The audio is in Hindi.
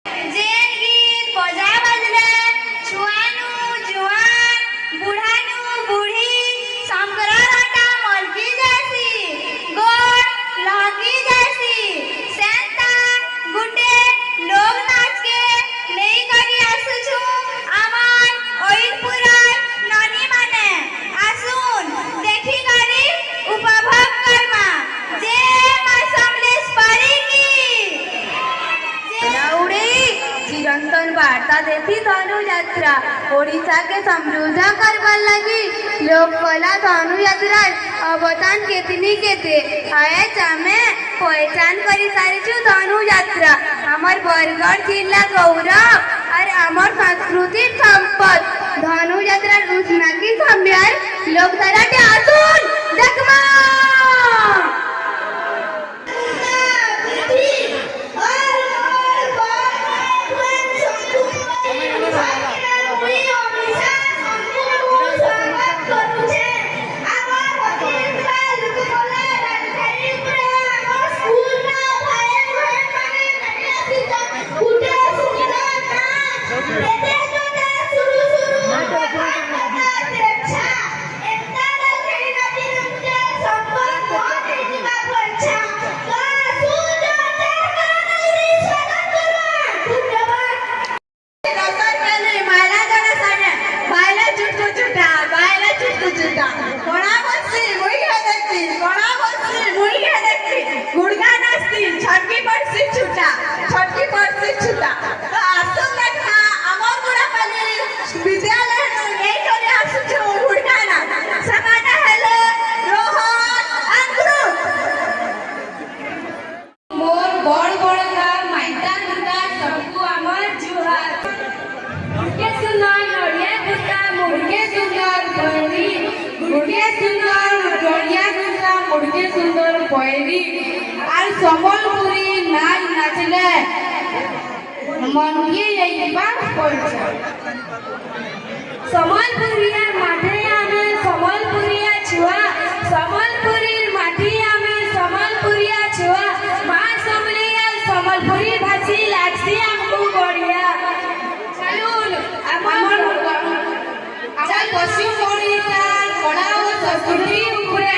जेन गीत बजा बजले छुआनु जुआन बुढ़ानु बुढ़ी समकरा राटा मलकी जैसी गोड़ लहकी जैसी सेंता गुटे लोग नाच के नहीं करी आसुछु आमान ओइलपुरार ननी माने आसुन देखी करी उपभोग करमा जे मा समलेश्वरी की चिरंतन वार्ता देती धनु यात्रा ओडिशा के समृद्ध करवार लगी लोककला धनु यात्रा अवदान केतनी केते आए आमे पहचान करी सारिछु धनु यात्रा हमर बरगढ़ जिला गौरव और हमर सांस्कृतिक संपद धनु यात्रा रूसना की सम्यार लोकधारा के आसुन देखमा সম্বলপুরী নাচ নাচলে মনকে এইবার পড়ছে সম্বলপুরিয়া মাঠে আমি সম্বলপুরিয়া ছুয়া সম্বলপুরীর মাটি আমি সম্বলপুরিয়া ছুয়া মা সম্বলিয়া সম্বলপুরী ভাষী লাগছি আমকু বড়িয়া চলুন আমার পশ্চিম ওড়িশার কলা ও সংস্কৃতি উপরে